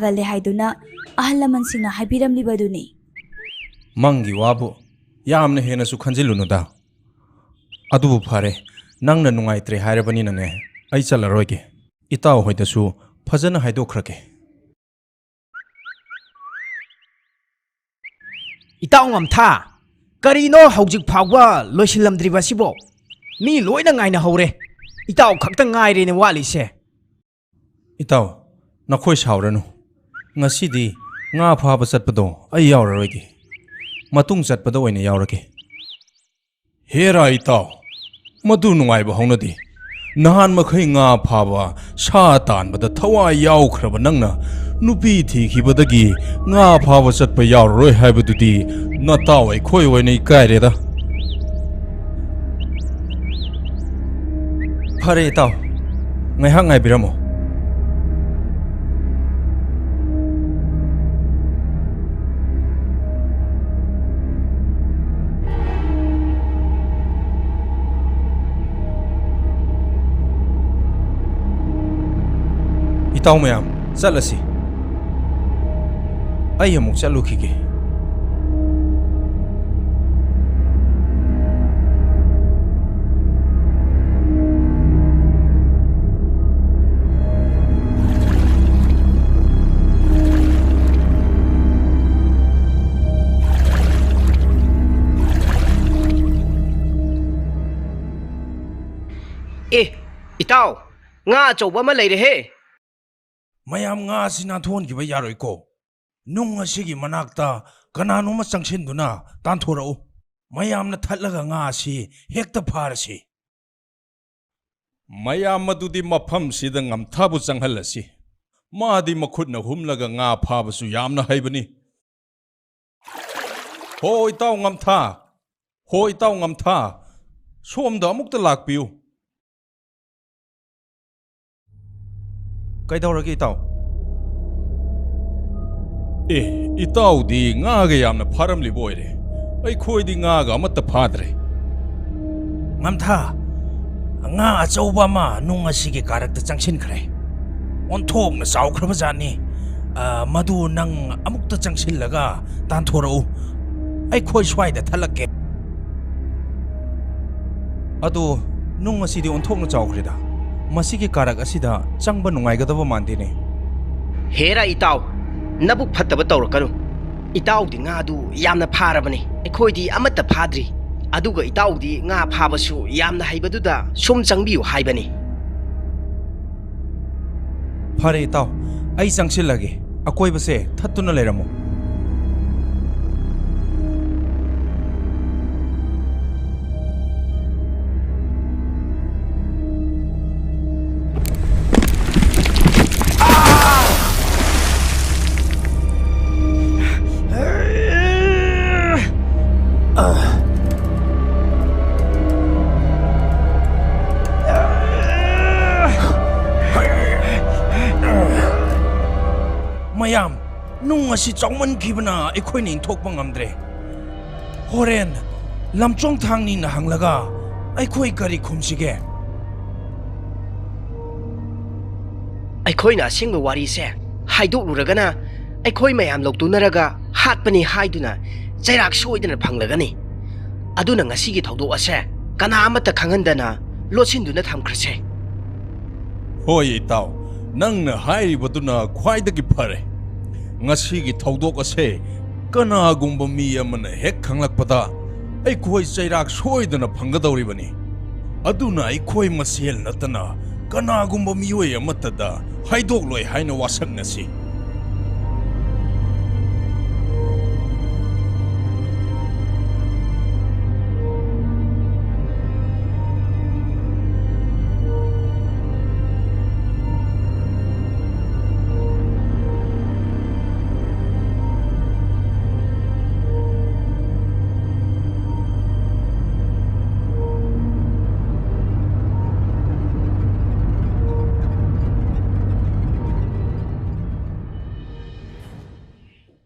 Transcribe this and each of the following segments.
Gale haiduna ahalaman sina habiram libaduni. Mangi wabu yamna hena su khanjilunuda. Adubu phare nangna nungaitre hairabani nane ai chalaroige. Itaw hoidasu phajana haidokhrake. Itaw Ngamtha karino haujik phawwa loisilamdriba sibo mi loina ngaina hore itaw khakta ngaire ne walise Itaw nakhoi sauranu ngasidi nga phaba chatpado ai yauraroige matung chatpado oina yaurake hera itaw madu nungaiba haunadi nahan makhai nga phaba sa tanbada thawa yaukhraba nangna nupi thikibadagi nga phaba chatpa yauroi haibadudi nataw ai khoi oina ikaireda phare itaw ngaihak ngaibiramo Itaw mayam, chalasi. Ay amuk chalukhige. itaw nga chawba ma leire he Mayam nga sinathon giba yaroi ko. Nung asigi manakta kanano ma changsinduna tanthorau. Mayam na thatlaga nga si hekta pharasi. Mayam madudi mafam sida Ngamtha bu changhalasi. Madi makhutna humlaga nga phabasu yamna haibani. Hoi taw Ngamtha. Hoi taw Ngamtha. Somda amukta lakpiu. Kaidawrage itaw? Itaw di nga ga yamna pharamli boire. Ai khoi di nga ga amatta phadre. Ngamtha, nga achauba ma nung asigi karakta changsin khre. Onthok na chawkhraba jani. Madu nang amukta changsin laga tanthorau. Ai khoi swaida thalakke. Ado nung asidi onthok na chawkhreda. Masigi karak asida changba nungaigadaba mandene. Hera itaw nabuk phattaba tawrakanu. Itaw di nga du yamna pharabani. Ekhoi di amatta phadri. Aduga itaw di nga phabasu yamna haibaduda sum changbiu haibani. Phare itaw, ai changsilage. Akoibase thattuna leiramo. Mayam, nung asi chongman kibana ekhoi ning thokpa ngamdre. Horen lamchong thangni na hanglaga ekhoi kari khumsige. Ekhoi na singba wari se haidok luragana ekhoi mayam loktunaraga hatpani haiduna chairak soidana phanglagani. Aduna ngasigi thawdok ase kana amata khangandana losinduna thamkhrase. Hoi itaw, nangna hairibaduna khwaidagi phare. Ngasigi thawdok ase kanagumba mi amana hek khanglakpada aikhoi chairak soidana phanggadawribani. Aduna aikhoi masel natana kanagumba mioi amatada haidokloi haina wasagnasi.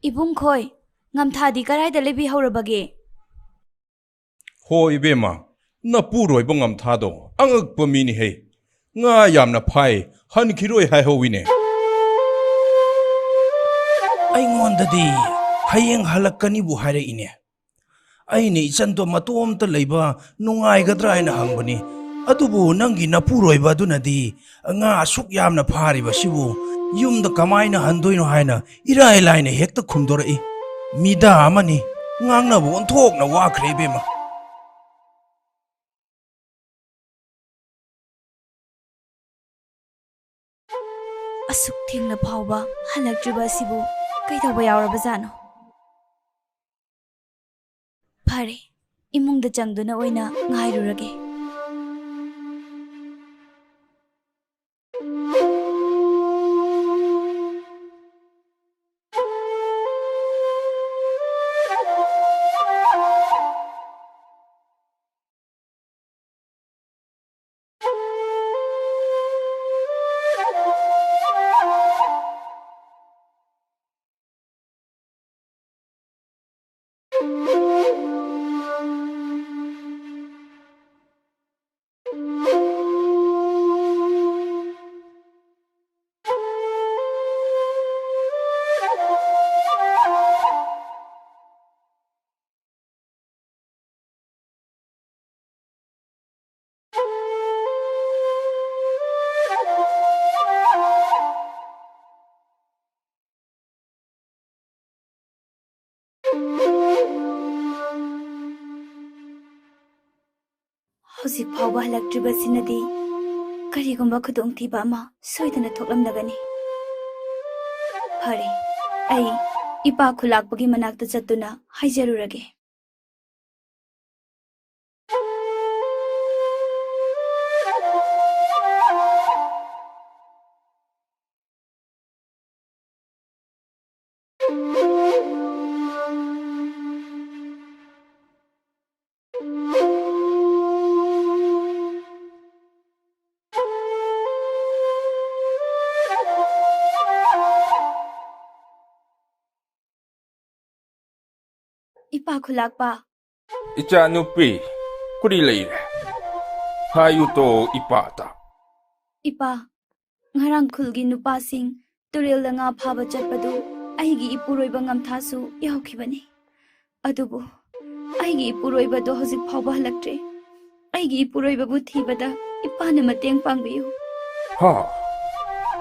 Ibung khoi, Ngamtha di karai da lebi haurabage. Hoi bema, na puroi ba Ngamtha do angakpa mini he. Nga yamna phai han khiroi hai howine. ꯑꯩꯉꯣꯟꯗꯗꯤ ꯍꯌꯦꯡ ꯍꯜꯂꯛꯀꯅꯤꯕꯨ ꯍꯥꯏꯔꯛꯏꯅꯦ ꯑꯩꯅ ꯏꯆꯟꯗꯣ ꯃꯇꯣꯝꯇ ꯂꯩꯕ ꯅꯨꯡꯉꯥꯏꯒꯗ꯭ꯔꯥ ꯍꯥꯏꯅ ꯍꯪꯕꯅꯤ ꯑꯗꯨꯕꯨ ꯅꯪꯒꯤ ꯅꯄꯨꯔꯣꯏꯕ ꯑꯗꯨꯅꯗꯤ ꯉꯥ ꯑꯁꯨꯛ ꯌꯥꯝꯅ ꯐꯥꯔꯤꯕꯁꯤꯕꯨ ꯌꯨꯝꯗ ꯀꯃꯥꯏꯅ ꯍꯟꯗꯣꯏꯅꯣ ꯍꯥꯏꯅ ꯏꯔꯥꯏ ꯂꯥꯏꯅ ꯍꯦꯛꯇ ꯈꯨꯝꯗꯣꯔꯛꯏ ꯃꯤꯗꯥ ꯑꯃꯅꯤ ꯉꯥꯡꯅꯕ ꯑꯣꯟꯊꯣꯛꯅ ꯋꯥꯈ꯭ꯔꯦ ꯏꯕꯦꯝꯃ ꯑꯁꯨꯛ ꯊꯦꯡꯅ ꯐꯥꯎꯕ ꯍꯜꯂꯛꯇ꯭ꯔꯤꯕ ꯑꯁꯤꯕꯨ ꯀꯩꯗꯧꯕ ꯌꯥꯎꯔꯕꯖꯥꯠꯅꯣ ꯐꯔꯦ ꯏꯃꯨꯡꯗ ꯆꯪꯗꯨꯅ ꯑꯣꯏꯅ ꯉꯥꯏꯔꯨꯔꯒꯦ ꯍꯧꯖꯤꯛ ꯐꯥꯎꯕ ꯍꯜꯂꯛꯇ꯭ꯔꯤꯕꯁꯤꯅꯗꯤ ꯀꯔꯤꯒꯨꯝꯕ ꯈꯨꯗꯣꯡꯊꯤꯕ ꯑꯃ ꯁꯣꯏꯗꯅ ꯊꯣꯛꯂꯝꯂꯒꯅꯤ ꯐꯔꯦ ꯑꯩ ꯏꯄꯥ ꯈꯨꯂꯥꯛꯄꯒꯤ ꯃꯅꯥꯛꯇ ꯆꯠꯇꯨꯅ ꯍꯥꯏꯖꯔꯨꯔꯒꯦ ꯏꯄꯥ ꯈꯨꯂꯥꯛꯄ Icha nupi, kuri leire. Hayuto ipata. ꯏꯄꯥ ꯉꯔꯥꯡ ꯈꯨꯜꯒꯤ ꯅꯨꯄꯥꯁꯤꯡ ꯇꯨꯔꯦꯜꯗ ꯉꯥ ꯐꯥꯕ ꯆꯠꯄꯗꯨ ꯑꯩꯒꯤ ꯏꯄꯨꯔꯣꯏꯕ ꯉꯝꯊꯥꯁꯨ ꯌꯥꯎꯈꯤꯕꯅꯤ ꯑꯗꯨꯕꯨ ꯑꯩꯒꯤ ꯏꯄꯨꯔꯣꯏꯕꯗꯣ ꯍꯧꯖꯤꯛ ꯐꯥꯎꯕ ꯍꯜꯂꯛꯇ꯭ꯔꯤ ꯑꯩꯒꯤ ꯏꯄꯨꯔꯣꯏꯕꯕꯨ ꯊꯤꯕꯗ ꯏꯄꯥꯅ ꯃꯇꯦꯡ ꯄꯥꯡꯕꯤꯌꯨ Ha,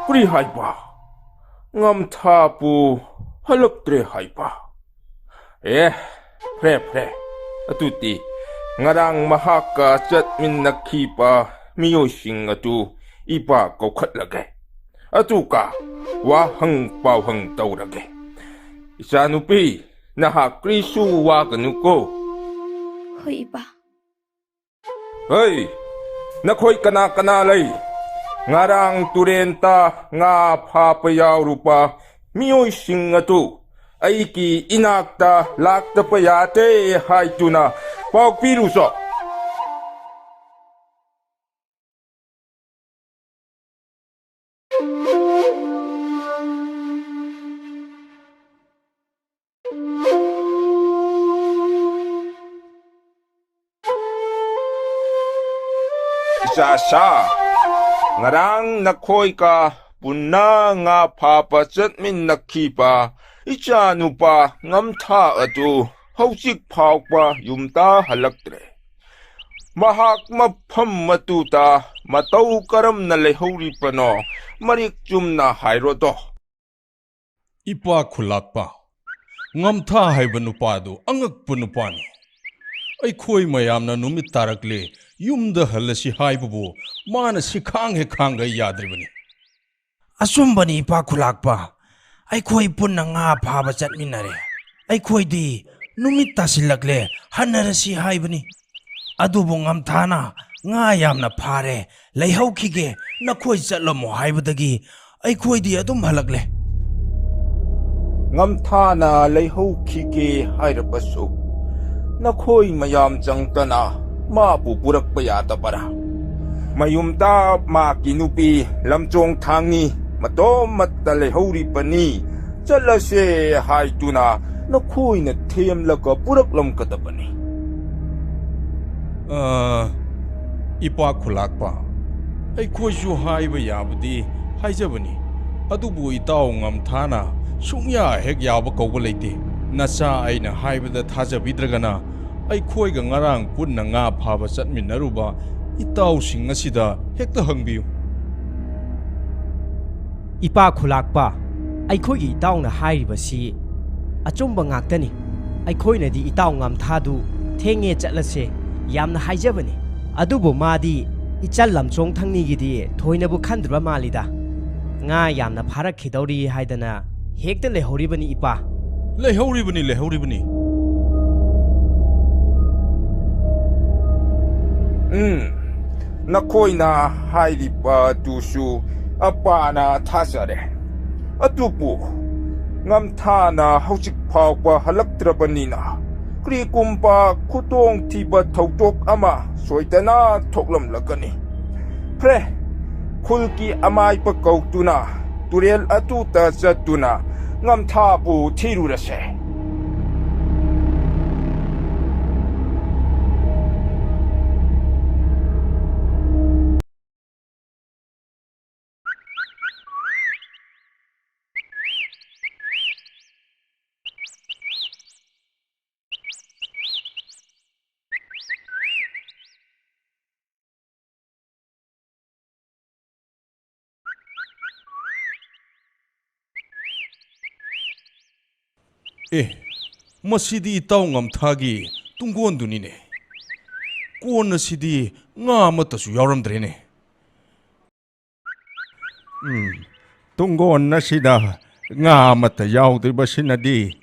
kuri haipa. Ngamtha pu halaktre haipa. Pre. Atuti, ngarang mahaka chatmin nakhipa miyosing atu ipa kaukhat lagay. Atuka, wahang pawhang tauragay. Isa nupi, nahakrisu waganuko. ꯍꯣꯏ ꯏꯄꯥ Hey, nakoy kana lay. Ngarang turenta nga papayaw rupa miyoy sing atu aiki inakta lakta payate haituna pagpiruso. Isa ngarang nakoy ka puna nga papachat min nakipa icha nupa ngamtha atu hausik phawpa yumta halaktre mahak mafam matuta matau karam na lehori pano marik chumna hairodo ꯏꯄꯥ ꯈꯨꯂꯥꯛꯄ ꯉꯝꯊꯥ ꯍꯥꯏꯕ ꯅꯨꯄꯥꯗꯨ ꯑꯉꯛꯄ ꯅꯨꯄꯥꯅꯤ ꯑꯩꯈꯣꯏ ꯃꯌꯥꯝꯅ ꯅꯨꯃꯤꯠ ꯇꯥꯔꯛꯂꯦ ꯌꯨꯝꯗ ꯍꯜꯂꯁꯤ ꯍꯥꯏꯕꯕꯨ ꯃꯥꯅ ꯁꯤꯈꯥꯡ ꯍꯦꯛ ꯈꯥꯡꯒ ꯌꯥꯗ꯭ꯔꯤꯕꯅꯤ ꯑꯆꯨꯝꯕꯅꯤ ꯏꯄꯥ ꯈꯨꯂꯥꯛꯄ ꯑꯩꯈꯣꯏ ꯄꯨꯟꯅ ꯉꯥ ꯐꯥꯕ ꯆꯠꯃꯤꯟꯅꯔꯦ ꯑꯩꯈꯣꯏꯗꯤ ꯅꯨꯃꯤꯠ ꯇꯥꯁꯤꯜꯂꯛꯂꯦ ꯍꯟꯅꯔꯁꯤ ꯍꯥꯏꯕꯅꯤ ꯑꯗꯨꯕꯨ ꯉꯝꯊꯥꯅ ꯉꯥ ꯌꯥꯝꯅ ꯐꯥꯔꯦ ꯂꯩꯍꯧꯈꯤꯒꯦ ꯅꯈꯣꯏ ꯆꯠꯂꯝꯃꯣ ꯍꯥꯏꯕꯗꯒꯤ ꯑꯩꯈꯣꯏꯗꯤ ꯑꯗꯨꯝ ꯍꯜꯂꯛꯂꯦ ngamthana leihaukhige hairapasu nakhoi mayam changtana mapu purakpa yadabara mayumta ma kinupi lamchong thangni matom matta leihori pani chalase haituna nakhoi na themlaka puraklam kadabani ꯏꯄꯥ ꯈꯨꯂꯥꯛꯄ ꯑꯩꯈꯣꯏꯁꯨ ꯍꯥꯏꯕ ꯌꯥꯕꯗꯤ ꯍꯥꯏꯖꯕꯅꯤ ꯑꯗꯨꯕꯨ ꯏꯇꯥꯎ ꯉꯝꯊꯥꯅ ꯁꯨꯡꯌꯥ ꯍꯦꯛ ꯌꯥꯕ ꯀꯧꯕ ꯂꯩꯇꯦ ꯅꯆꯥ ꯑꯩꯅ ꯍꯥꯏꯕꯗ ꯊꯥꯖꯕꯤꯗ꯭ꯔꯒꯅ ꯑꯩꯈꯣꯏꯒ ꯉꯔꯥꯡ ꯄꯨꯟꯅ ꯉꯥ ꯐꯥꯕ ꯆꯠꯃꯤꯟꯅꯔꯨꯕ ꯏꯇꯥꯎꯁꯤꯡ ꯑꯁꯤꯗ ꯍꯦꯛꯇ ꯍꯪꯕꯤꯌꯨ ꯏꯄꯥ ꯈꯨꯂꯥꯛꯄ ꯑꯩꯈꯣꯏꯒꯤ ꯏꯇꯥꯎꯅ ꯍꯥꯏꯔꯤꯕꯁꯤ ꯑꯆꯨꯝꯕ ꯉꯥꯛꯇꯅꯤ ꯑꯩꯈꯣꯏꯅꯗꯤ ꯏꯇꯥꯎ ꯉꯝꯊꯥꯗꯨ ꯊꯦꯡꯉꯦ ꯆꯠꯂꯁꯦ ꯌꯥꯝꯅ ꯍꯥꯏꯖꯕꯅꯤ ꯑꯗꯨꯕꯨ ꯃꯥꯗꯤ ꯏꯆꯜ ꯂꯝꯆꯣꯡ ꯊꯪꯅꯤꯒꯤꯗꯤ ꯊꯣꯏꯅꯕꯨ ꯈꯟꯗ꯭ꯔꯕ ꯃꯥꯜꯂꯤꯗ ꯉꯥ ꯌꯥꯝꯅ ꯐꯥꯔꯛꯈꯤꯗꯧꯔꯤ ꯍꯥꯏꯗꯅ ꯍꯦꯛꯇ ꯂꯩꯍꯧꯔꯤꯕꯅꯤ ꯏꯄꯥ ꯂꯩꯍꯧꯔꯤꯕꯅꯤ ꯅꯈꯣꯏꯅ ꯍꯥꯏꯔꯤꯕꯗꯨꯁꯨ ꯑꯄꯥꯅ ꯊꯥꯖꯔꯦ ꯑꯗꯨꯕꯨ ꯉꯝꯊꯥꯅ ꯍꯧꯖꯤꯛ ꯐꯥꯎꯕ ꯍꯜꯂꯛꯇ꯭ꯔꯕꯅꯤꯅ ꯀꯔꯤꯒꯨꯝꯕ ꯈꯨꯗꯣꯡꯊꯤꯕ ꯊꯧꯗꯣꯛ ꯑꯃ ꯁꯣꯏꯗꯅ ꯊꯣꯛꯂꯝꯂꯒꯅꯤ ꯐꯔꯦ ꯈꯨꯜꯒꯤ ꯑꯃꯥꯏꯕ ꯀꯧꯗꯨꯅ ꯇꯨꯔꯦꯜ ꯑꯗꯨꯗ ꯆꯠꯇꯨꯅ ꯉꯝꯊꯥꯕꯨ ꯊꯤꯔꯨꯔꯁꯦ ꯃꯁꯤꯗꯤ ꯏꯇꯥꯎ ꯉꯝꯊꯥꯒꯤ ꯇꯨꯡꯒꯣꯟꯗꯨꯅꯤꯅꯦ ꯀꯣꯟ ꯑꯁꯤꯗꯤ ꯉꯥ ꯑꯃꯠꯇꯁꯨ ꯌꯥꯎꯔꯝꯗ꯭ꯔꯦꯅꯦ ꯇꯨꯡꯒꯣꯟ ꯑꯁꯤꯗ ꯉꯥ ꯑꯃꯠꯇ ꯌꯥꯎꯗ꯭ꯔꯤꯕꯁꯤꯅꯗꯤ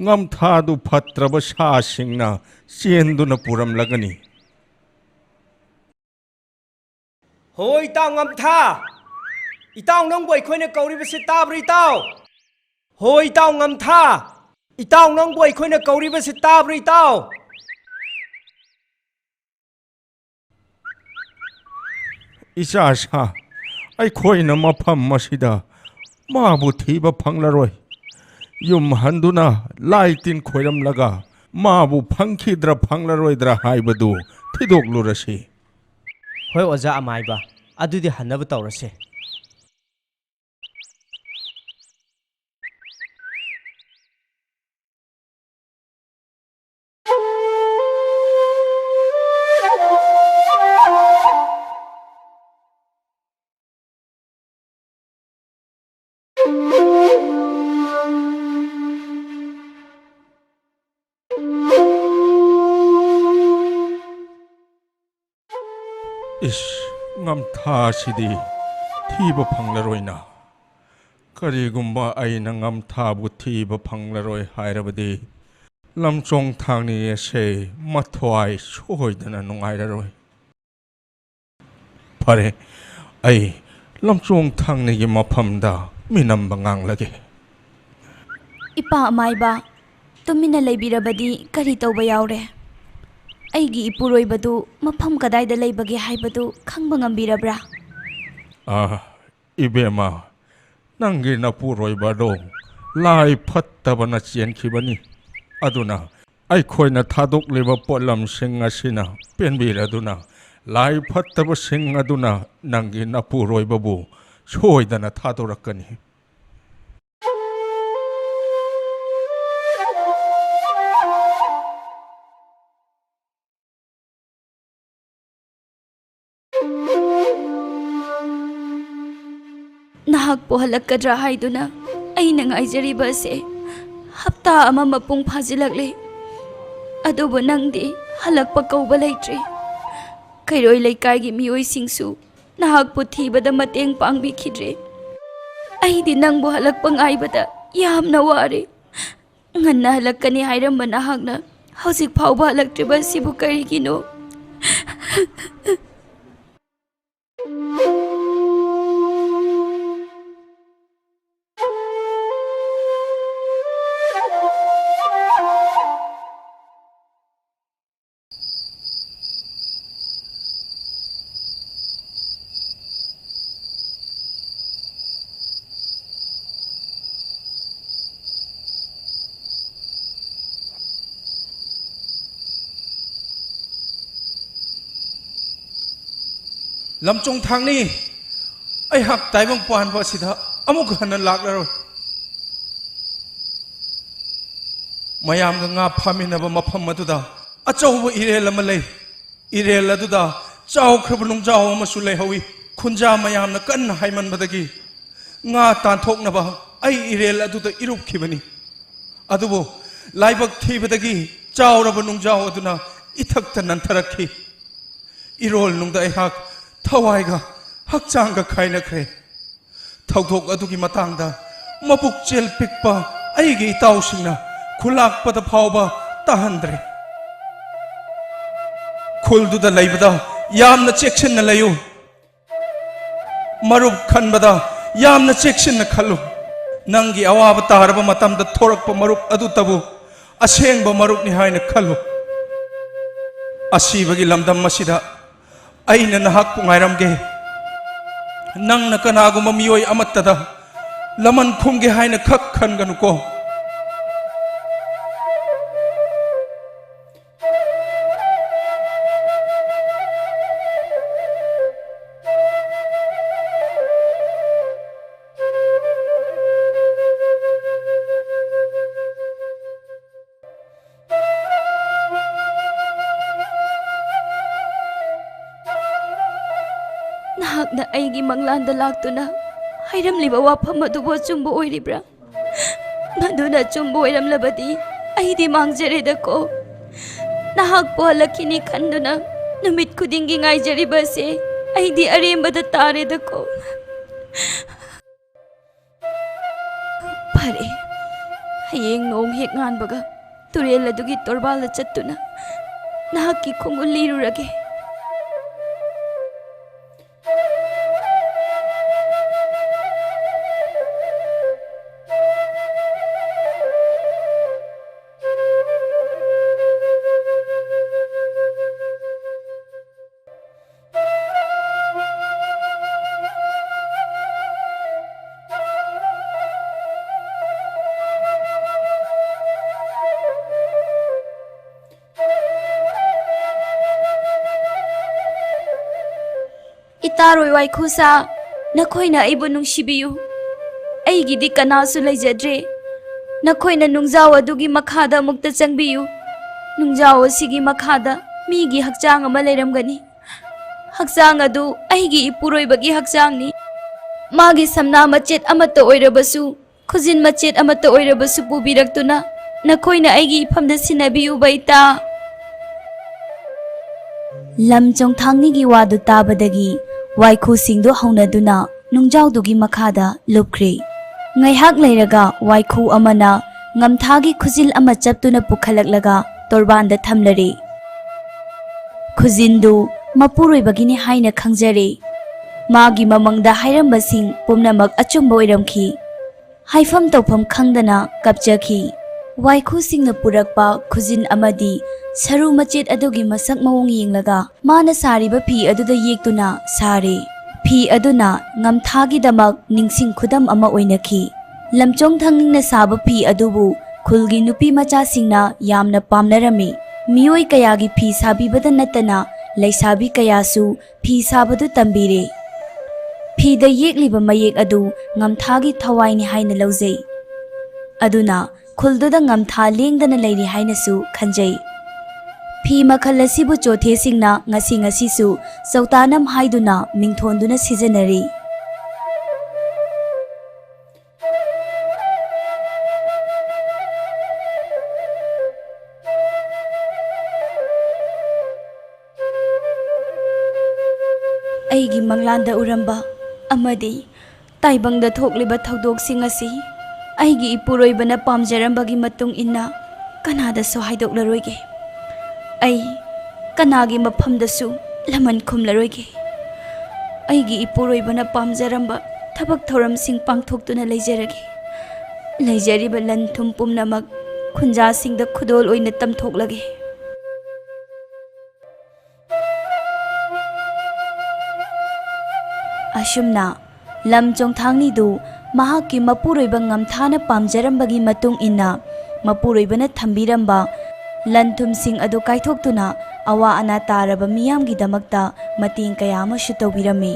ꯉꯝꯊꯥꯗꯨ ꯐꯠꯇ꯭ꯔꯕ ꯁꯥꯁꯤꯡꯅ ꯆꯦꯟꯗꯨꯅ ꯄꯨꯔꯝꯂꯒꯅꯤ ꯍꯣꯏ ꯏꯇꯥꯎ ꯉꯝꯊꯥ ꯏꯇꯥꯎ ꯅꯪꯕꯨ ꯑꯩꯈꯣꯏꯅ ꯀꯧꯔꯤꯕꯁꯤ ꯇꯥꯕ꯭ꯔꯥ ꯏꯇꯥꯎ ꯍꯣꯏ ꯏꯇꯥꯎ ꯉꯝꯊꯥ ꯏꯇꯥꯎ ꯅꯪꯕꯨ ꯑꯩꯈꯣꯏꯅ ꯀꯧꯔꯤꯕꯁꯤ ꯇꯥꯕ꯭ꯔꯥ ꯏꯇꯥꯎ ꯏꯆꯥꯁꯥ ꯑꯩꯈꯣꯏꯅ ꯃꯐꯝ ꯑꯁꯤꯗ ꯃꯥꯕꯨ ꯊꯤꯕ ꯐꯪꯂꯔꯣꯏ ꯌꯨꯝ ꯍꯟꯗꯨꯅ ꯂꯥꯏ ꯇꯤꯟ ꯈꯣꯏꯔꯝꯂꯒ ꯃꯥꯕꯨ ꯐꯪꯈꯤꯗ꯭ꯔꯥ ꯐꯪꯂꯔꯣꯏꯗ꯭ꯔꯥ ꯍꯥꯏꯕꯗꯨ ꯊꯤꯗꯣꯛꯂꯨꯔꯁꯤ ꯍꯣꯏ ꯑꯣꯖꯥ ꯑꯃꯥꯏꯕ ꯑꯗꯨꯗꯤ ꯍꯟꯅꯕ ꯇꯧꯔꯁꯦ ꯉꯝꯊꯥꯁꯤꯗꯤ ꯊꯤꯕ ꯐꯪꯂꯔꯣꯏꯅ ꯀꯔꯤꯒꯨꯝꯕ ꯑꯩꯅ ꯉꯝꯊꯥꯕꯨ ꯊꯤꯕ ꯐꯪꯂꯔꯣꯏ ꯍꯥꯏꯔꯕꯗꯤ ꯂꯝꯆꯣꯡ ꯊꯥꯡꯅꯤ ꯑꯁꯦ ꯃꯊ꯭ꯋꯥꯏ ꯁꯣꯏꯗꯅ ꯅꯨꯡꯉꯥꯏꯔꯔꯣꯏ ꯐꯔꯦ ꯑꯩ ꯂꯝꯆꯣꯡ ꯊꯥꯡꯅꯤꯒꯤ ꯃꯐꯝꯗ ꯃꯤꯅꯝꯕ ꯉꯥꯡꯂꯒꯦ ꯏꯄꯥ ꯑꯃꯥꯏꯕ ꯇꯨꯃꯤꯟꯅ ꯂꯩꯕꯤꯔꯕꯗꯤ ꯀꯔꯤ ꯇꯧꯕ ꯌꯥꯎꯔꯦ ꯑꯩꯒꯤ ꯏꯄꯨꯔꯣꯏꯕꯗꯨ ꯃꯐꯝ ꯀꯗꯥꯏꯗ ꯂꯩꯕꯒꯦ ꯍꯥꯏꯕꯗꯨ ꯈꯪꯕ ꯉꯝꯕꯤꯔꯕ꯭ꯔꯥ ꯏꯕꯦꯝꯃ ꯅꯪꯒꯤ ꯅꯄꯨꯔꯣꯏꯕꯗꯣ ꯂꯥꯏ ꯐꯠꯇꯕꯅ ꯆꯦꯟꯈꯤꯕꯅꯤ ꯑꯗꯨꯅ ꯑꯩꯈꯣꯏꯅ ꯊꯥꯗꯣꯛꯂꯤꯕ ꯄꯣꯠꯂꯝꯁꯤꯡ ꯑꯁꯤꯅ ꯄꯦꯟꯕꯤꯔꯗꯨꯅ ꯂꯥꯏ ꯐꯠꯇꯕꯁꯤꯡ ꯑꯗꯨꯅ ꯅꯪꯒꯤ ꯅꯄꯨꯔꯣꯏꯕꯕꯨ ꯁꯣꯏꯗꯅ ꯊꯥꯗꯣꯔꯛꯀꯅꯤ ꯅꯍꯥꯛꯄꯨ ꯍꯜꯂꯛꯀꯗ꯭ꯔꯥ ꯍꯥꯏꯗꯨꯅ ꯑꯩꯅ ꯉꯥꯏꯖꯔꯤꯕ ꯑꯁꯦ ꯍꯞꯇꯥ ꯑꯃ ꯃꯄꯨꯡ ꯐꯥꯖꯤꯜꯂꯛꯂꯦ ꯑꯗꯨꯕꯨ ꯅꯪꯗꯤ ꯍꯜꯂꯛꯄ ꯀꯧꯕ ꯂꯩꯇ꯭ꯔꯤ ꯀꯩꯔꯣꯏ ꯂꯩꯀꯥꯏꯒꯤ ꯃꯤꯑꯣꯏꯁꯤꯡꯁꯨ ꯅꯍꯥꯛꯄꯨ ꯊꯤꯕꯗ ꯃꯇꯦꯡ ꯄꯥꯡꯕꯤꯈꯤꯗ꯭ꯔꯦ ꯑꯩꯗꯤ ꯅꯪꯕꯨ ꯍꯜꯂꯛꯄ ꯉꯥꯏꯕꯗ ꯌꯥꯝꯅ ꯋꯥꯔꯦ ꯉꯟꯅ ꯍꯜꯂꯛꯀꯅꯤ ꯍꯥꯏꯔꯝꯕ ꯅꯍꯥꯛꯅ ꯍꯧꯖꯤꯛ ꯐꯥꯎꯕ ꯍꯜꯂꯛꯇ꯭ꯔꯤꯕ ꯑꯁꯤꯕꯨ ꯀꯔꯤꯒꯤꯅꯣ ꯂꯝꯆꯣꯡ ꯊꯥꯡꯅꯤ, ꯑꯩꯍꯥꯛ ꯇꯥꯏꯕꯪ ꯄꯥꯟꯕ ꯑꯁꯤꯗ ꯑꯃꯨꯛ ꯍꯟꯅ ꯂꯥꯛꯂꯔꯣꯏ꯫ ꯃꯌꯥꯝꯒ ꯉꯥ ꯐꯥꯃꯤꯟꯅꯕ ꯃꯐꯝ ꯑꯗꯨꯗ ꯑꯆꯧꯕ ꯏꯔꯦꯜ ꯑꯃ ꯂꯩ ꯏꯔꯦꯜ ꯑꯗꯨꯗ ꯆꯥꯎꯈ꯭ꯔꯕ ꯅꯨꯡꯖꯥꯎ ꯑꯃꯁꯨ ꯂꯩꯍꯧꯏ ꯈꯨꯟꯖꯥ ꯃꯌꯥꯝꯅ ꯀꯟꯅ ꯍꯥꯏꯃꯟꯕꯗꯒꯤ ꯉꯥ ꯇꯥꯟꯊꯣꯛꯅꯕ ꯑꯩ ꯏꯔꯦꯜ ꯑꯗꯨꯗ ꯏꯔꯨꯞꯈꯤꯕꯅꯤ ꯑꯗꯨꯕꯨ ꯂꯥꯏꯕꯛ ꯊꯤꯕꯗꯒꯤ ꯆꯥꯎꯔꯕ ꯅꯨꯡꯖꯥꯎ ꯑꯗꯨꯅ ꯏꯊꯛꯇ ꯅꯟꯊꯔꯛꯈꯤ 이롤농다 애학 타와이가 학장가 카이나크레 ꯊꯧꯗꯣꯛ ꯑꯗꯨꯒꯤ ꯃꯇꯥꯡꯗ ꯃꯕꯨꯛ ꯆꯦꯜ ꯄꯤꯛꯄ ꯑꯩꯒꯤ ꯏꯇꯥꯎꯁꯤꯡꯅ ꯈꯨꯜꯂꯥꯛꯄꯗ ꯐꯥꯎꯕ ꯇꯥꯍꯟꯗ꯭ꯔꯦ ꯈꯨꯜꯗꯨꯗ ꯂꯩꯕꯗ ꯌꯥꯝꯅ ꯆꯦꯛꯁꯤꯟꯅ ꯂꯩꯌꯨ ꯃꯔꯨꯞ ꯈꯟꯕꯗ ꯌꯥꯝꯅ ꯆꯦꯛꯁꯤꯟꯅ ꯈꯜꯂꯨ ꯅꯪꯒꯤ ꯑꯋꯥꯕ ꯇꯥꯔꯕ ꯃꯇꯝꯗ ꯊꯣꯔꯛꯄ ꯃꯔꯨꯞ ꯑꯗꯨꯇꯕꯨ ꯑꯁꯦꯡꯕ ꯃꯔꯨꯞꯅꯤ ꯍꯥꯏꯅ ꯈꯜꯂꯨ ꯑꯁꯤꯕꯒꯤ ꯂꯝꯗꯝ ꯑꯁꯤꯗ ꯑꯩꯅ ꯅꯍꯥꯛꯄꯨ ꯉꯥꯏꯔꯝꯒꯦ ꯅꯪꯅ ꯀꯅꯥꯒꯨꯝꯕ ꯃꯤꯑꯣꯏ ꯑꯃꯠꯇꯗ ꯂꯃꯟ ꯈꯨꯝꯒꯦ ꯍꯥꯏꯅ ꯈꯛ ꯈꯟꯒꯅꯨꯀꯣ ꯅꯍꯥꯛꯅ ꯑꯩꯒꯤ ꯃꯪꯂꯥꯟꯗ ꯂꯥꯛꯇꯨꯅ ꯍꯥꯏꯔꯝꯂꯤꯕ ꯋꯥꯐꯝ ꯑꯗꯨꯕꯨ ꯑꯆꯨꯝꯕ ꯑꯣꯏꯔꯤꯕ꯭ꯔꯥ ꯃꯗꯨꯅ ꯑꯆꯨꯝꯕ ꯑꯣꯏꯔꯝꯂꯕꯗꯤ ꯑꯩꯗꯤ ꯃꯥꯡꯖꯔꯦꯗꯀꯣ ꯅꯍꯥꯛꯄꯨ ꯍꯜꯂꯛꯈꯤꯅꯤ ꯈꯟꯗꯨꯅ ꯅꯨꯃꯤꯠ ꯈꯨꯗꯤꯡꯒꯤ ꯉꯥꯏꯖꯔꯤꯕꯁꯦ ꯑꯩꯗꯤ ꯑꯔꯦꯝꯕꯗ ꯇꯥꯔꯦꯗꯀꯣ ꯐꯔꯦ ꯍꯌꯦꯡ ꯅꯣꯡ ꯍꯦꯛ ꯉꯥꯟꯕꯒ ꯇꯨꯔꯦꯜ ꯑꯗꯨꯒꯤ ꯇꯣꯔꯕꯥꯜꯗ ꯆꯠꯇꯨꯅ ꯅꯍꯥꯛꯀꯤ ꯈꯣꯡꯒꯨꯜ ꯂꯤꯔꯨꯔꯒꯦ ꯏꯇꯥꯔꯣꯏ ꯋꯥꯏꯈꯨꯁꯥ ꯅꯈꯣꯏꯅ ꯑꯩꯕꯨ ꯅꯨꯡꯁꯤꯕꯤꯌꯨ ꯑꯩꯒꯤꯗꯤ ꯀꯅꯥꯁꯨ ꯂꯩꯖꯗ꯭ꯔꯦ ꯅꯈꯣꯏꯅ ꯅꯨꯡꯖꯥꯎ ꯑꯗꯨꯒꯤ ꯃꯈꯥꯗ ꯑꯃꯨꯛꯇ ꯆꯪꯕꯤꯌꯨ ꯅꯨꯡꯖꯥꯎ ꯑꯁꯤꯒꯤ ꯃꯈꯥꯗ ꯃꯤꯒꯤ ꯍꯛꯆꯥꯡ ꯑꯃ ꯂꯩꯔꯝꯒꯅꯤ ꯍꯛꯆꯥꯡ ꯑꯗꯨ ꯑꯩꯒꯤ ꯏꯄꯨꯔꯣꯏꯕꯒꯤ ꯍꯛꯆꯥꯡꯅꯤ ꯃꯥꯒꯤ ꯁꯝꯅꯥ ꯃꯆꯦꯠ ꯑꯃꯠꯇ ꯑꯣꯏꯔꯕꯁꯨ ꯈꯨꯖꯤꯟ ꯃꯆꯦꯠ ꯑꯃꯠꯇ ꯑꯣꯏꯔꯕꯁꯨ ꯄꯨꯕꯤꯔꯛꯇꯨꯅ ꯅꯈꯣꯏꯅ ꯑꯩꯒꯤ ꯏꯐꯝꯗ ꯁꯤꯟꯅꯕꯤꯌꯨꯕ ꯏꯇꯥ ꯂꯝ ꯆꯣꯡꯊꯥꯡꯅꯤꯒꯤ ꯋꯥꯗꯨ ꯇꯥꯕꯗꯒꯤ ꯋꯥꯏꯈꯨꯁꯤꯡꯗꯨ ꯍꯧꯅꯗꯨꯅ ꯅꯨꯡꯖꯥꯎꯗꯨꯒꯤ ꯃꯈꯥꯗ ꯂꯨꯞꯈ꯭ꯔꯦ ꯉꯥꯏꯍꯥꯛ ꯂꯩꯔꯒ ꯋꯥꯏꯈꯨ ꯑꯃꯅ ꯉꯝꯊꯥꯒꯤ ꯈꯨꯖꯤꯜ ꯑꯃ ꯆꯞꯇꯨꯅ ꯄꯨꯈꯠꯂꯛꯂꯒ ꯇꯣꯔꯕꯥꯟꯗ ꯊꯝꯂꯔꯦ ꯈꯨꯖꯤꯟꯗꯨ ꯃꯄꯨꯔꯣꯏꯕꯒꯤꯅꯤ ꯍꯥꯏꯅ ꯈꯪꯖꯔꯦ ꯃꯥꯒꯤ ꯃꯃꯪꯗ ꯍꯥꯏꯔꯝꯕꯁꯤꯡ ꯄꯨꯝꯅꯃꯛ ꯑꯆꯨꯝꯕ ꯑꯣꯏꯔꯝꯈꯤ ꯍꯥꯏꯐꯝ ꯇꯧꯐꯝ ꯈꯪꯗꯅ ꯀꯞꯆꯈꯤ ꯋꯥꯏꯈꯨꯁꯤꯡꯅ ꯄꯨꯔꯛꯄ ꯈꯨꯖꯤꯟ ꯑꯃꯗꯤ ꯁꯔꯨ ꯃꯆꯦꯠ ꯑꯗꯨꯒꯤ ꯃꯁꯛ ꯃꯑꯣꯡ ꯌꯦꯡꯂꯒ ꯃꯥꯅ ꯁꯥꯔꯤꯕ ꯐꯤ ꯑꯗꯨꯗ ꯌꯦꯛꯇꯨꯅ ꯁꯥꯔꯦ ꯐꯤ ꯑꯗꯨꯅ ꯉꯝꯊꯥꯒꯤꯗꯃꯛ ꯅꯤꯡꯁꯤꯡ ꯈꯨꯗꯝ ꯑꯃ ꯑꯣꯏꯅꯈꯤ ꯂꯝꯆꯣꯡ ꯊꯪꯅꯤꯡꯅ ꯁꯥꯕ ꯐꯤ ꯑꯗꯨꯕꯨ ꯈꯨꯜꯒꯤ ꯅꯨꯄꯤ ꯃꯆꯥꯁꯤꯡꯅ ꯌꯥꯝꯅ ꯄꯥꯝꯅꯔꯝꯃꯤ ꯃꯤꯑꯣꯏ ꯀꯌꯥꯒꯤ ꯐꯤ ꯁꯥꯕꯤꯕꯗ ꯅꯠꯇꯅ ꯂꯩꯁꯥꯕꯤ ꯀꯌꯥꯁꯨ ꯐꯤ ꯁꯥꯕꯗꯨ ꯇꯝꯕꯤꯔꯦ ꯐꯤꯗ ꯌꯦꯛꯂꯤꯕ ꯃꯌꯦꯛ ꯑꯗꯨ ꯉꯝꯊꯥꯒꯤ ꯊꯋꯥꯏꯅꯤ ꯍꯥꯏꯅ ꯂꯧꯖꯩ ꯑꯗꯨꯅ ꯈꯨꯜꯗꯨꯗ ꯉꯝꯊꯥ ꯂꯦꯡꯗꯅ ꯂꯩꯔꯤ ꯍꯥꯏꯅꯁꯨ ꯈꯟꯖꯩ ꯐꯤ ꯃꯈꯜ ꯑꯁꯤꯕꯨ ꯆꯣꯊꯦꯁꯤꯡꯅ ꯉꯁꯤꯁꯨ ꯆꯧꯇꯥꯅꯝ ꯍꯥꯏꯗꯨꯅ ꯃꯤꯡꯊꯣꯟꯗꯨꯅ ꯁꯤꯖꯤꯟꯅꯔꯤ ꯑꯩꯒꯤ ꯃꯪꯂꯥꯟꯗ ꯎꯔꯝꯕ ꯑꯃꯗꯤ ꯇꯥꯏꯕꯪꯗ ꯊꯣꯛꯂꯤꯕ ꯊꯧꯗꯣꯛꯁꯤꯡ ꯑꯁꯤ ꯑꯩꯒꯤ ꯏꯄꯨꯔꯣꯏꯕꯅ ꯄꯥꯝꯖꯔꯝꯕꯒꯤ ꯃꯇꯨꯡ ꯏꯟꯅ ꯀꯅꯥꯗꯁꯨ ꯍꯥꯏꯗꯣꯛꯂꯔꯣꯏꯒꯦ ꯑꯩ ꯀꯅꯥꯒꯤ ꯃꯐꯝꯗꯁꯨ ꯂꯃꯟ ꯈꯨꯝꯂꯔꯣꯏꯒꯦ ꯑꯩꯒꯤ ꯏꯄꯨꯔꯣꯏꯕꯅ ꯄꯥꯝꯖꯔꯝꯕ ꯊꯕꯛ ꯊꯧꯔꯝꯁꯤꯡ ꯄꯥꯡꯊꯣꯛꯇꯨꯅ ꯂꯩꯖꯔꯒꯦ ꯂꯩꯖꯔꯤꯕ ꯂꯟ ꯊꯨꯝ ꯄꯨꯝꯅꯃꯛ ꯈꯨꯟꯖꯥꯁꯤꯡꯗ ꯈꯨꯗꯣꯜ ꯑꯣꯏꯅ ꯇꯝꯊꯣꯛꯂꯒꯦ ꯑꯁꯨꯝꯅ ꯂꯝ ꯆꯣꯡꯊꯥꯡꯅꯤꯗꯨ ꯃꯍꯥꯛꯀꯤ ꯃꯄꯨꯔꯣꯏꯕ ꯉꯝꯊꯥꯅ ꯄꯥꯝꯖꯔꯝꯕꯒꯤ ꯃꯇꯨꯡ ꯏꯟꯅ ꯃꯄꯨꯔꯣꯏꯕꯅ ꯊꯝꯕꯤꯔꯝꯕ ꯂꯟ ꯊꯨꯝꯁꯤꯡ ꯑꯗꯨ ꯀꯥꯏꯊꯣꯛꯇꯨꯅ ꯑꯋꯥ ꯑꯅꯥ ꯇꯥꯔꯕ ꯃꯤꯌꯥꯝꯒꯤꯗꯃꯛꯇ ꯃꯇꯦꯡ ꯀꯌꯥ ꯑꯃꯁꯨ ꯇꯧꯕꯤꯔꯝꯃꯤ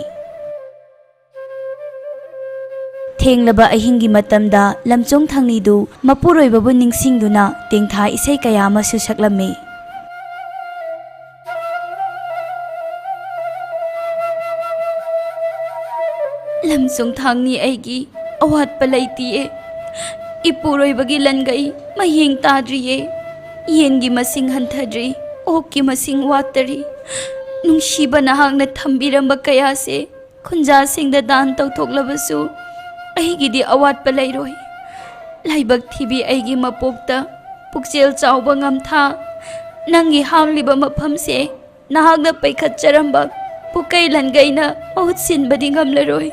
Thenglaba ahingi matamda lamchong thangnidu mapuroibabu ningsingduna tengtha isai kaya amasu saklame. Lamchong thangni aigi awat palaitiye. Ipuroibagi langai mahing tadriye. Yengi masing hanthadri, okki masing watari. Nungsiba nahangna thambiramba kaya se khunja singda dan tawthoklabasu aigidi awat palairoi. Laibak thibi aigi mapokta pukchel chawba ngamtha nangi hamliba mafam se nahagna paikhatcharamba pukai langaina mahut sinbadi ngamlaroi.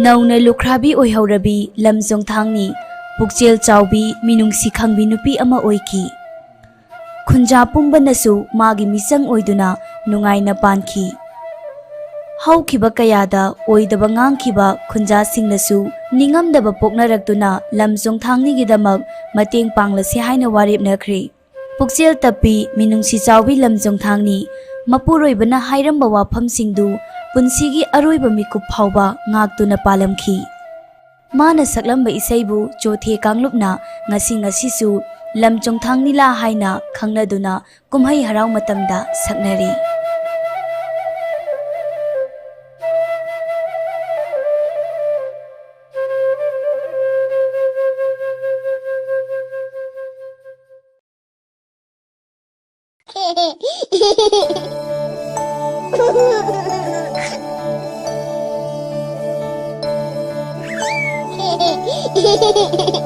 Nauna lukrabi oihaurabi lamjong thangni pukchel chawbi minungsi khangbi nupi ama oiki. Khunja pumbanasu magi misang oiduna nungaina pankhi. Haukiba kayada oidaba ngangkiba khunja singnasu ningamdaba poknaraktuna lamjong thangni gidamak mateng panglasi haina warepnakri. Pukchel tapi minungsi chawbi lamjong thangni mapuroibana hairamba wafamsingdu punsigi aroiba mikup phawba ngaktuna palamkhi. Mana saklamba isaibu chothe kanglupna ngasi lamchong thangni la haina khangnaduna kumhai harau matamda saknari. Hehehehe